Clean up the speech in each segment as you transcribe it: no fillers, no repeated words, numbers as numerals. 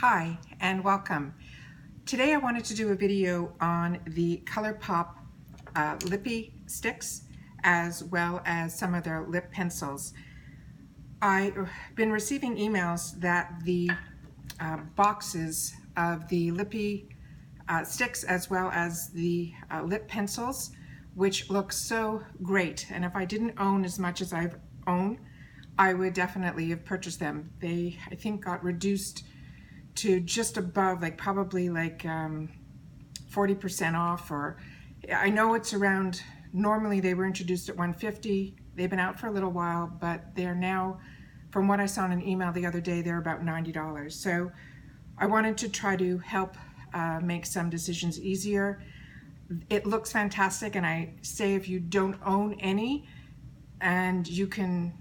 Hi and welcome. Today I wanted to do a video on the Colourpop Lippie sticks as well as some of their lip pencils. I've been receiving emails that the boxes of the Lippie sticks as well as the lip pencils, which look so great, and if I didn't own as much as I've owned, I would definitely have purchased them. They, I think, got reduced to just above, like probably like 40% off, or I know it's around, normally they were introduced at $150. They've been out for a little while, but they're now, from what I saw in an email the other day, they're about $90. So I wanted to try to help make some decisions easier. It looks fantastic, and I say if you don't own any and you can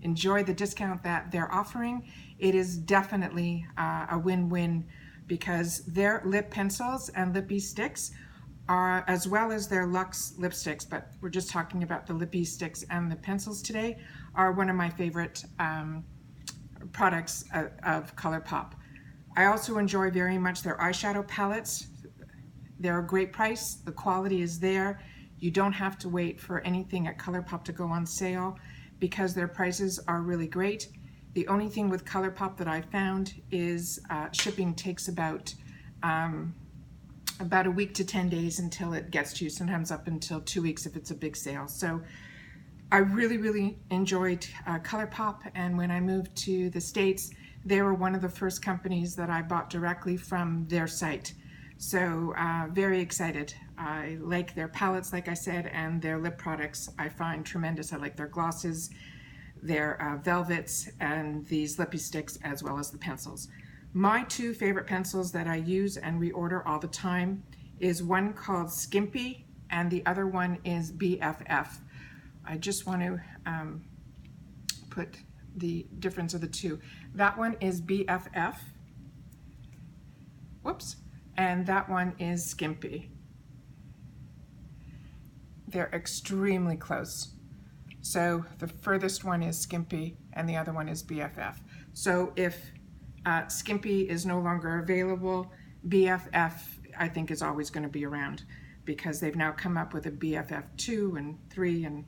enjoy the discount that they're offering, it is definitely a win-win, because their lip pencils and Lippie sticks are, as well as their Luxe lipsticks, but we're just talking about the Lippie sticks and the pencils today, are one of my favorite products of Colourpop. I also enjoy very much their eyeshadow palettes. They're a great price, the quality is there. You don't have to wait for anything at Colourpop to go on sale because their prices are really great. The only thing with Colourpop that I found is shipping takes about a week to 10 days until it gets to you, sometimes up until 2 weeks if it's a big sale. So I really enjoyed Colourpop, and when I moved to the States, they were one of the first companies that I bought directly from their site. So very excited. I like their palettes, like I said, and their lip products I find tremendous. I like their glosses, their velvets, and these Lippie sticks, as well as the pencils. My two favorite pencils that I use and reorder all the time is one called Skimpy and the other one is BFF. I just want to put the difference of the two. That one is BFF. Whoops. And that one is Skimpy. They're extremely close. So the furthest one is Skimpy and the other one is BFF. So if Skimpy is no longer available, BFF I think is always going to be around, because they've now come up with a BFF 2 and 3,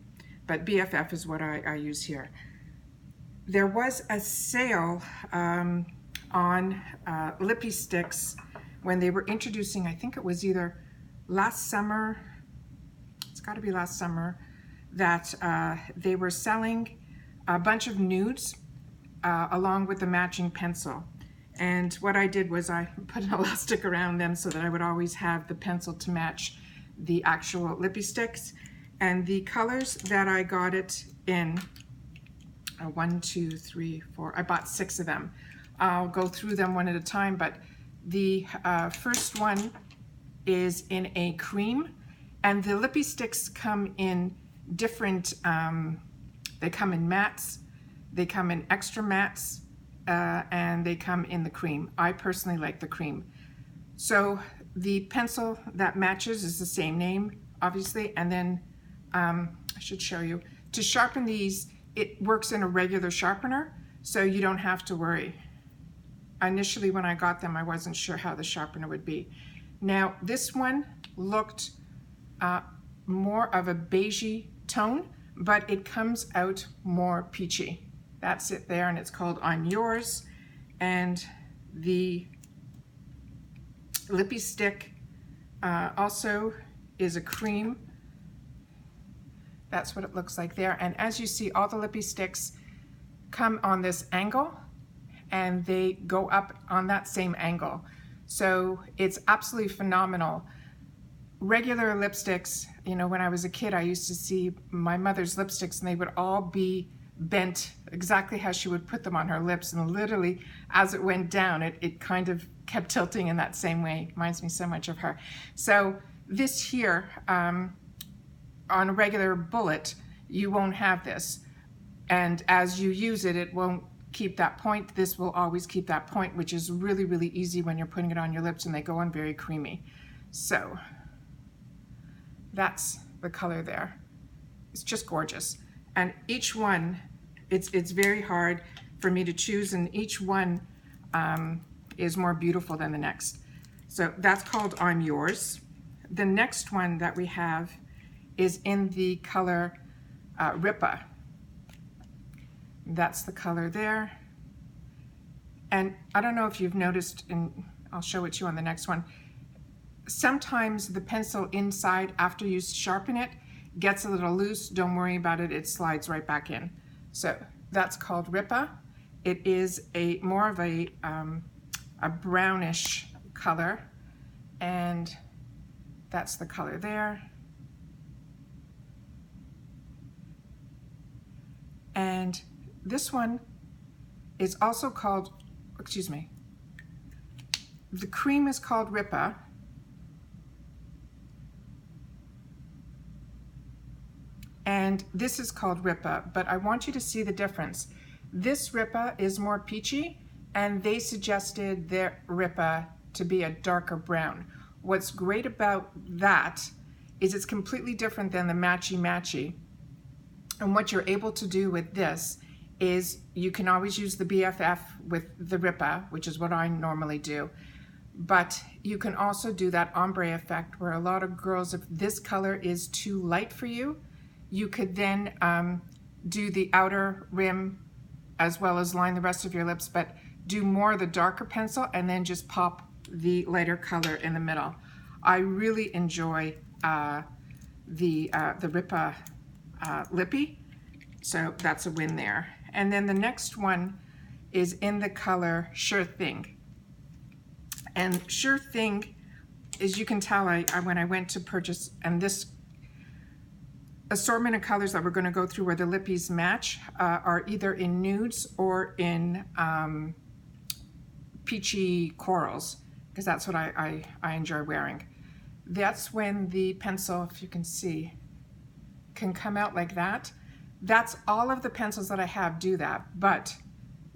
but BFF is what I use here. There was a sale on Lippie sticks when they were introducing, I think it was either last summer, it's got to be last summer, that they were selling a bunch of nudes along with the matching pencil. And what I did was I put an elastic around them so that I would always have the pencil to match the actual Lippie sticks. And the colors that I got it in, 1, 2, 3, 4, I bought 6 of them. I'll go through them one at a time, but the first one is in a cream, and the Lippie sticks come in different, they come in mattes, they come in extra mattes, and they come in the cream. I personally like the cream. So the pencil that matches is the same name, obviously, and then I should show you. To sharpen these, it works in a regular sharpener, so you don't have to worry. Initially when I got them, I wasn't sure how the sharpener would be. Now this one looked more of a beigey tone, but it comes out more peachy. That's it there, and it's called I'm Yours. And the Lippie stick also is a cream. That's what it looks like there. And as you see, all the Lippie sticks come on this angle, and they go up on that same angle. So it's absolutely phenomenal. Regular lipsticks, you know, when I was a kid, I used to see my mother's lipsticks and they would all be bent exactly how she would put them on her lips, and literally as it went down, it kind of kept tilting in that same way. It reminds me so much of her. So this here, on a regular bullet, you won't have this. And as you use it, it won't keep that point. This will always keep that point, which is really easy when you're putting it on your lips and they go on very creamy. So that's the color there. It's just gorgeous. And each one, it's very hard for me to choose, and each one is more beautiful than the next. So that's called I'm Yours. The next one that we have is in the color Rippa. That's the color there. And I don't know if you've noticed, and I'll show it to you on the next one, sometimes the pencil inside, after you sharpen it, gets a little loose. Don't worry about it, it slides right back in. So that's called Rippa. It is more of a brownish color, and that's the color there. And this one is also called, excuse me, the cream is called Rippa. And this is called Rippa, but I want you to see the difference. This Rippa is more peachy, and they suggested their Rippa to be a darker brown. What's great about that is it's completely different than the matchy matchy. And what you're able to do with this is you can always use the BFF with the Rippa, which is what I normally do. But you can also do that ombre effect where a lot of girls, if this color is too light for you, you could then do the outer rim as well as line the rest of your lips, but do more of the darker pencil and then just pop the lighter color in the middle. I really enjoy the Rippa Lippie, so that's a win there. And then the next one is in the color Sure Thing. And Sure Thing, as you can tell, when I went to purchase, and this assortment of colors that we're going to go through where the Lippies match are either in nudes or in peachy corals, because that's what I enjoy wearing. That's when the pencil, if you can see, can come out like that. That's all of the pencils that I have do that, but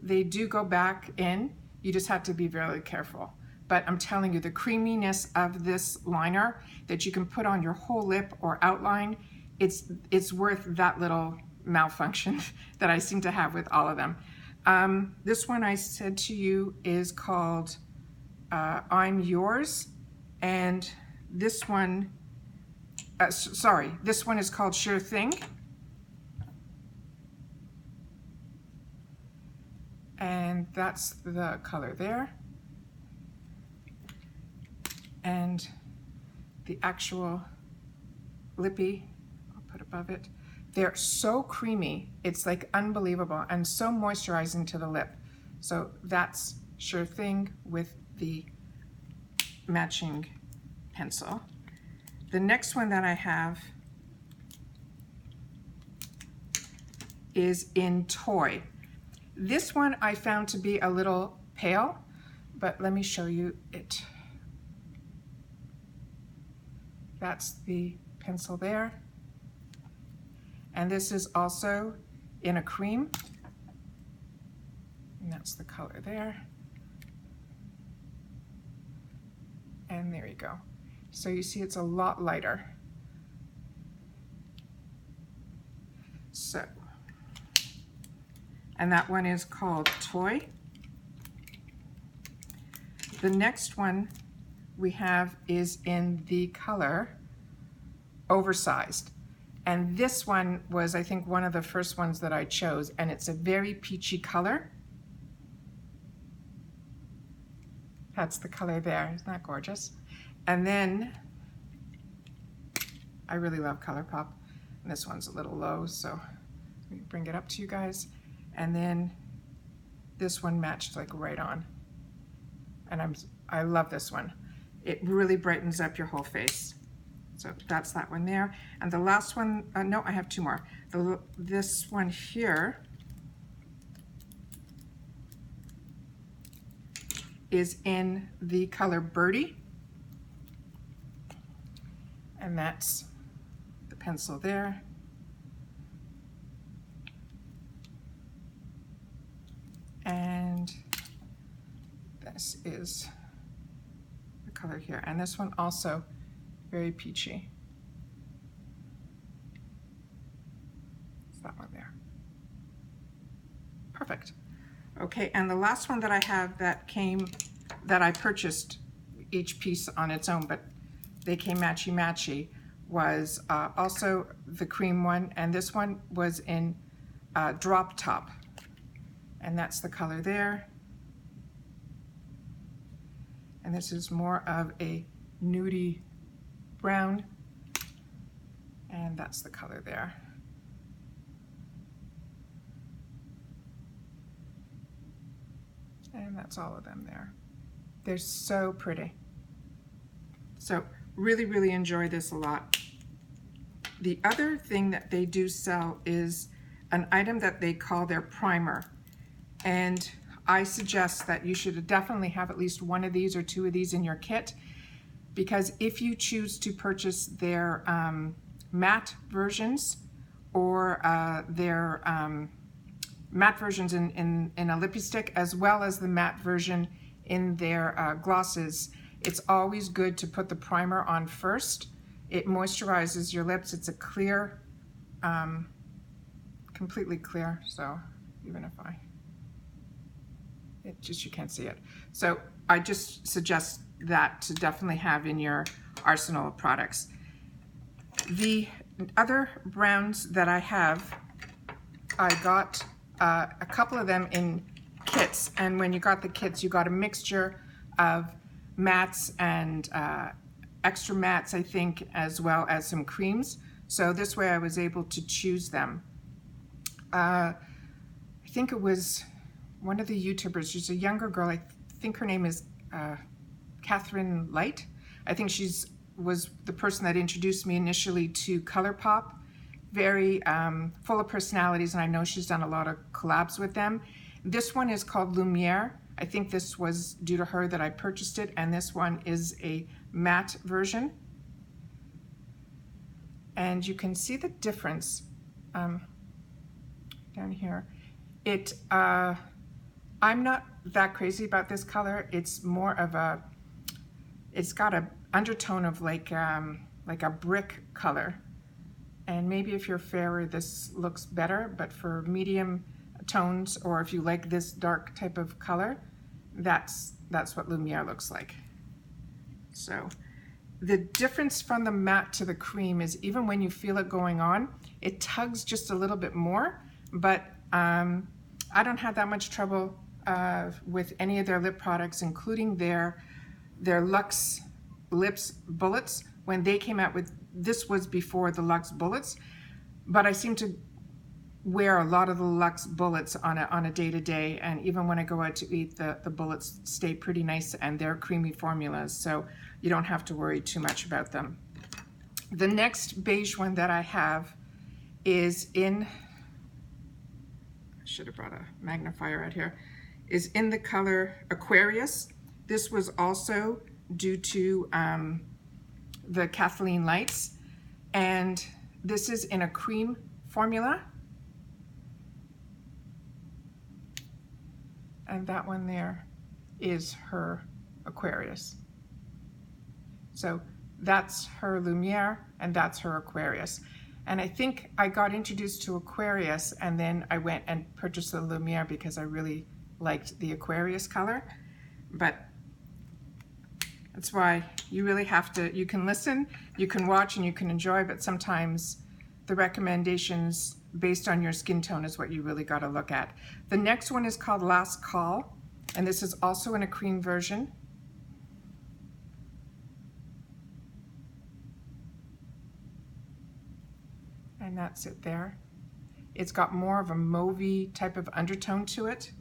they do go back in. You just have to be very careful. But I'm telling you, the creaminess of this liner that you can put on your whole lip or outline, it's worth that little malfunction that I seem to have with all of them. This one I said to you is called I'm Yours, and this one, this one is called Sure Thing. And that's the color there. And the actual Lippie, I'll put above it. They're so creamy, it's like unbelievable, and so moisturizing to the lip. So that's Sure Thing with the matching pencil. The next one that I have is in Toy. This one I found to be a little pale, but let me show you it. That's the pencil there. And this is also in a cream. And that's the color there. And there you go. So you see it's a lot lighter. So, and that one is called Toy. The next one we have is in the color Oversized. And this one was, I think, one of the first ones that I chose, and it's a very peachy color. That's the color there, isn't that gorgeous? And then, I really love Colourpop, and this one's a little low, so let me bring it up to you guys. And then this one matched like right on. And I love this one. It really brightens up your whole face. So that's that one there. And the last one, no, I have two more. This one here is in the color Birdie. And that's the pencil there. And this is the color here. And this one also very peachy. It's that one there. Perfect. Okay, and the last one that I have that came that I purchased each piece on its own, but they came matchy-matchy, was also the cream one, and this one was in drop top, and that's the color there. And this is more of a nudie brown, and that's the color there. And that's all of them there. They're so pretty. So really, really enjoy this a lot. The other thing that they do sell is an item that they call their primer. And I suggest that you should definitely have at least one of these or two of these in your kit, because if you choose to purchase their matte versions or their matte versions in a Lippie stick, as well as the matte version in their glosses, it's always good to put the primer on first. It moisturizes your lips. It's a clear, completely clear, so even if you can't see it. So I just suggest that to definitely have in your arsenal of products. The other browns that I have, I got a couple of them in kits, and when you got the kits, you got a mixture of mattes and extra mattes, I think, as well as some creams. So this way I was able to choose them. I think it was one of the YouTubers, she's a younger girl, I think her name is Catherine Light. I think was the person that introduced me initially to Colourpop. Very full of personalities, and I know she's done a lot of collabs with them. This one is called Lumiere. I think this was due to her that I purchased it, and this one is a matte version. And you can see the difference down here. I'm not that crazy about this color. It's more of it's got an undertone of like a brick color. And maybe if you're fairer, this looks better, but for medium tones, or if you like this dark type of color, that's what Lumiere looks like. So the difference from the matte to the cream is even when you feel it going on, it tugs just a little bit more, but I don't have that much trouble with any of their lip products, including their Luxe Lips Bullets. When they came out with, this was before the Luxe Bullets, but I seem to wear a lot of the Luxe Bullets on a day-to-day, and even when I go out to eat, the bullets stay pretty nice, and they're creamy formulas, so you don't have to worry too much about them. The next beige one that I have is in, I should have brought a magnifier out here, is in the color Aquarius. This was also due to the Kathleen Lights, and this is in a cream formula, and that one there is her Aquarius. So that's her Lumiere and that's her Aquarius. And I think I got introduced to Aquarius, and then I went and purchased the Lumiere because I really liked the Aquarius color. But that's why you really have to, you can listen, you can watch, and you can enjoy, but sometimes the recommendations based on your skin tone is what you really got to look at. The next one is called Last Call, and this is also in a cream version. And that's it there. It's got more of a mauvey type of undertone to it.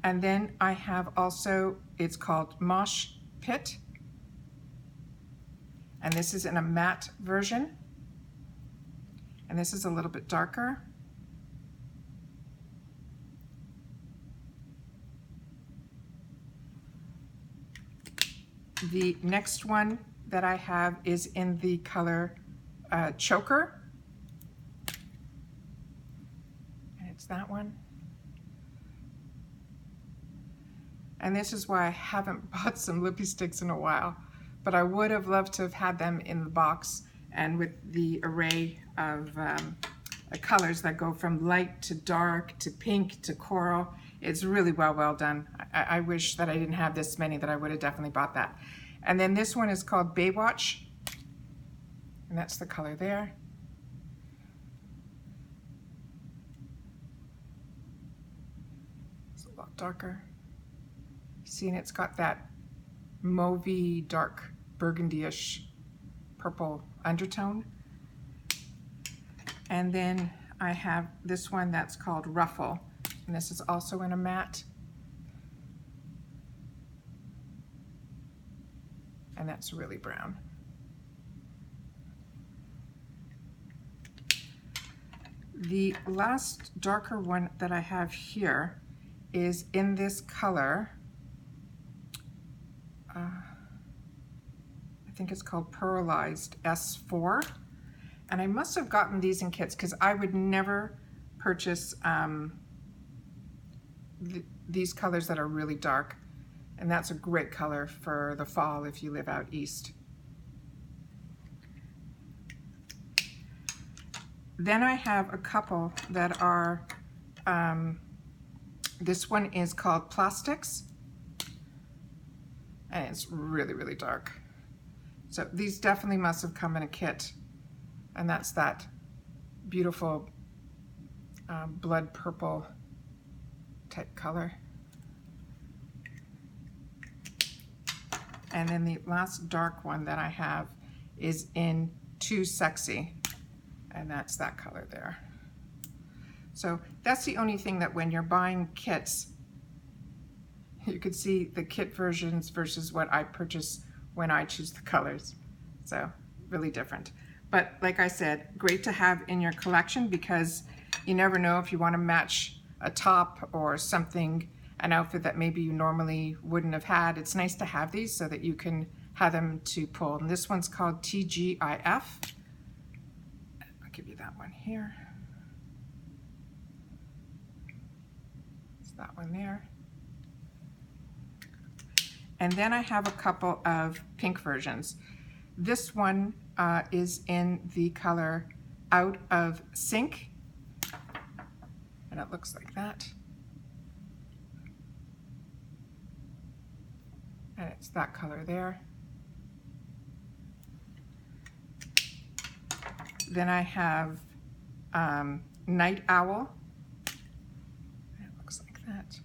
And then I have also, it's called Mosh Pit. And this is in a matte version. And this is a little bit darker. The next one that I have is in the color Choker. And it's that one. And this is why I haven't bought some Lippie sticks in a while, but I would have loved to have had them in the box and with the array of colors that go from light to dark to pink to coral. It's really well done. I wish that I didn't have this many, that I would have definitely bought that. And then this one is called Baywatch, and that's the color there. It's a lot darker. See, and it's got that mauvey, dark burgundy-ish purple undertone. And then I have this one that's called Ruffle, and this is also in a matte. And that's really brown. The last darker one that I have here is in this color. I think it's called Pearlized S4. And I must have gotten these in kits because I would never purchase these colors that are really dark. And that's a great color for the fall if you live out east. Then I have a couple that are, this one is called Stix, and it's really dark. So these definitely must have come in a kit. And that's that beautiful blood purple type color. And then the last dark one that I have is in Too Sexy, and that's that color there. So that's the only thing that when you're buying kits, you could see the kit versions versus what I purchase when I choose the colors. So really different. But like I said, great to have in your collection because you never know if you want to match a top or something, an outfit that maybe you normally wouldn't have had. It's nice to have these so that you can have them to pull. And this one's called TGIF. I'll give you that one here. It's that one there. And then I have a couple of pink versions. This one is in the color Out of Sync, and it looks like that. And it's that color there. Then I have Night Owl, and it looks like that.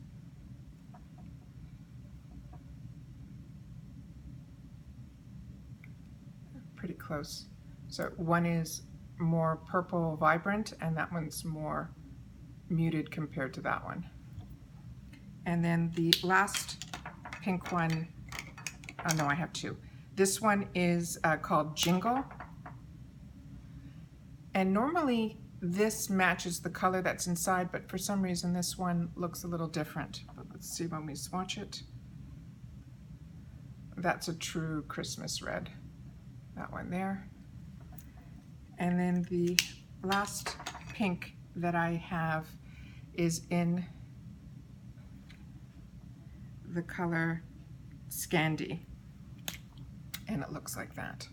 Pretty close. So one is more purple vibrant and that one's more muted compared to that one. And then the last pink one, oh no, I have two. This one is called Jingle. And normally this matches the color that's inside, but for some reason this one looks a little different. But let's see when we swatch it. That's a true Christmas red. That one there. And then the last pink that I have is in the color Scandi, and it looks like that.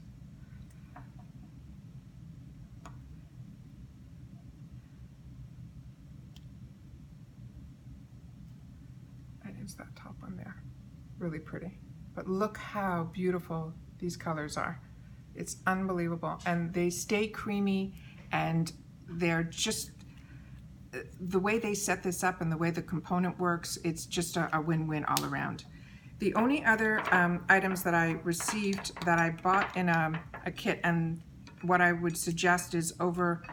And it's that top one there. Really pretty. But look how beautiful these colors are. It's unbelievable, and they stay creamy, and they're just, the way they set this up and the way the component works, it's just a win-win all around. The only other items that I received that I bought in a kit, and what I would suggest is over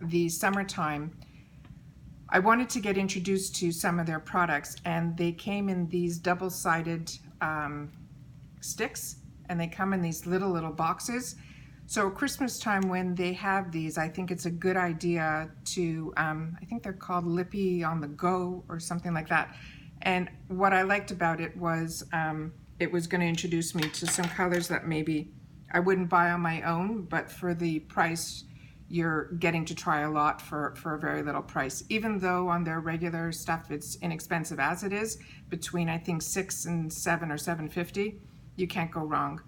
the summertime, I wanted to get introduced to some of their products, and they came in these double-sided sticks, and they come in these little boxes. So Christmas time when they have these, I think it's a good idea to, I think they're called Lippie on the go or something like that. And what I liked about it was going to introduce me to some colors that maybe I wouldn't buy on my own, but for the price, you're getting to try a lot for a very little price. Even though on their regular stuff it's inexpensive as it is, between I think $6 and $7 or $7.50, you can't go wrong.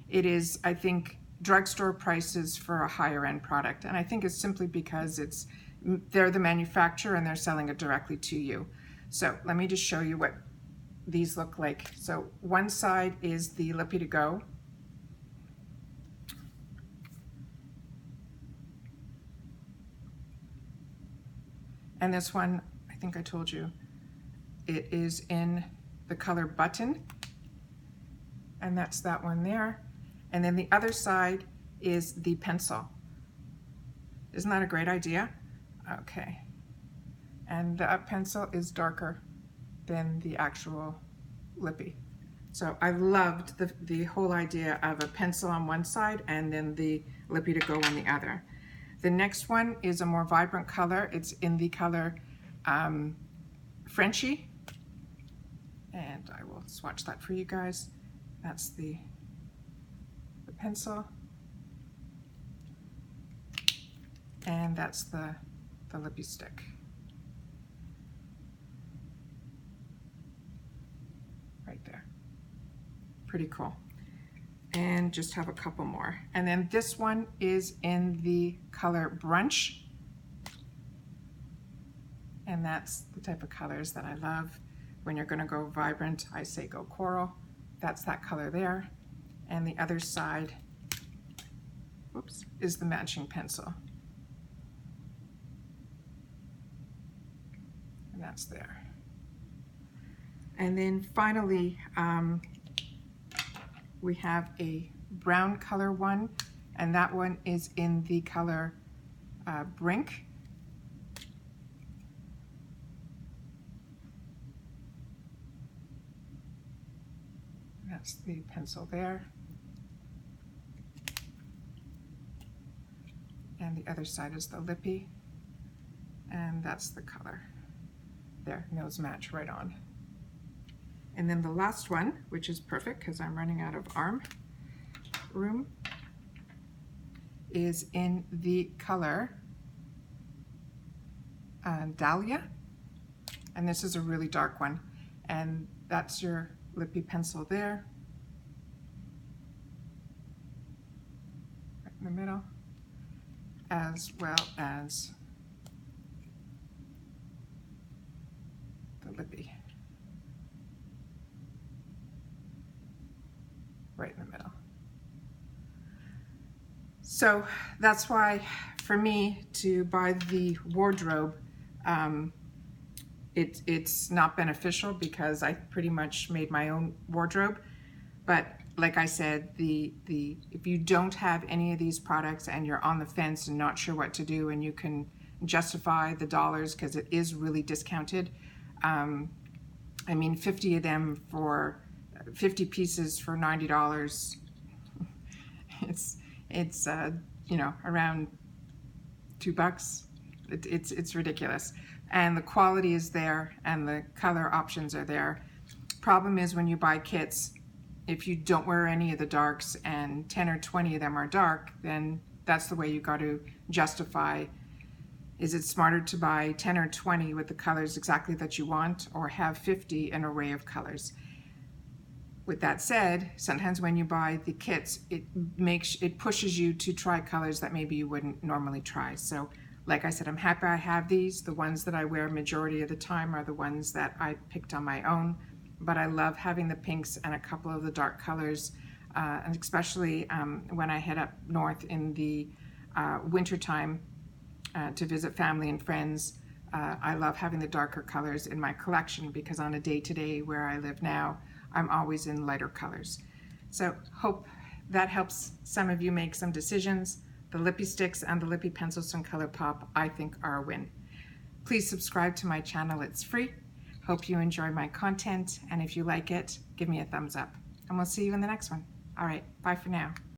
It is, I think, drugstore prices for a higher end product, and I think it's simply because it's they're the manufacturer and they're selling it directly to you. So let me just show you what these look like. So one side is the Lippie to Go. And this one, I think I told you, it is in the color Button. And that's that one there. And then the other side is the pencil. Isn't that a great idea? Okay. And the pencil is darker than the actual Lippie. So I loved the whole idea of a pencil on one side and then the Lippie to Go on the other. The next one is a more vibrant color. It's in the color Frenchie. And I will swatch that for you guys. That's the pencil. And that's the Lippie stick. Right there. Pretty cool. And just have a couple more. And then this one is in the color Brunch. And that's the type of colors that I love. When you're gonna go vibrant, I say go coral. That's that color there. And the other side, whoops, is the matching pencil. And that's there. And then finally, we have a brown color one, and that one is in the color Brink. That's the pencil there. And the other side is the Lippie. And that's the color. There, nose match right on. And then the last one, which is perfect because I'm running out of arm room, is in the color Dahlia. And this is a really dark one. And that's your Lippie pencil there. Right in the middle. As well as the Lippie. Right in the middle. So that's why for me to buy the wardrobe, it's not beneficial because I pretty much made my own wardrobe. But like I said, if you don't have any of these products and you're on the fence and not sure what to do, and you can justify the dollars because it is really discounted. I mean, 50 of them for 50 pieces for $90. It's you know, around $2. It's ridiculous. And the quality is there and the color options are there. Problem is when you buy kits, if you don't wear any of the darks and 10 or 20 of them are dark, then that's the way you got to justify. Is it smarter to buy 10 or 20 with the colors exactly that you want, or have 50 an array of colors? With that said, sometimes when you buy the kits, it pushes you to try colors that maybe you wouldn't normally try. So like I said, I'm happy I have these. The ones that I wear majority of the time are the ones that I picked on my own, but I love having the pinks and a couple of the dark colors, and especially when I head up north in the winter time to visit family and friends. I love having the darker colors in my collection because on a day-to-day where I live now, I'm always in lighter colors. So hope that helps some of you make some decisions. The Lippie sticks and the Lippie pencils from Colourpop, I think, are a win. Please subscribe to my channel, it's free. Hope you enjoy my content, and if you like it, give me a thumbs up. And we'll see you in the next one. All right, bye for now.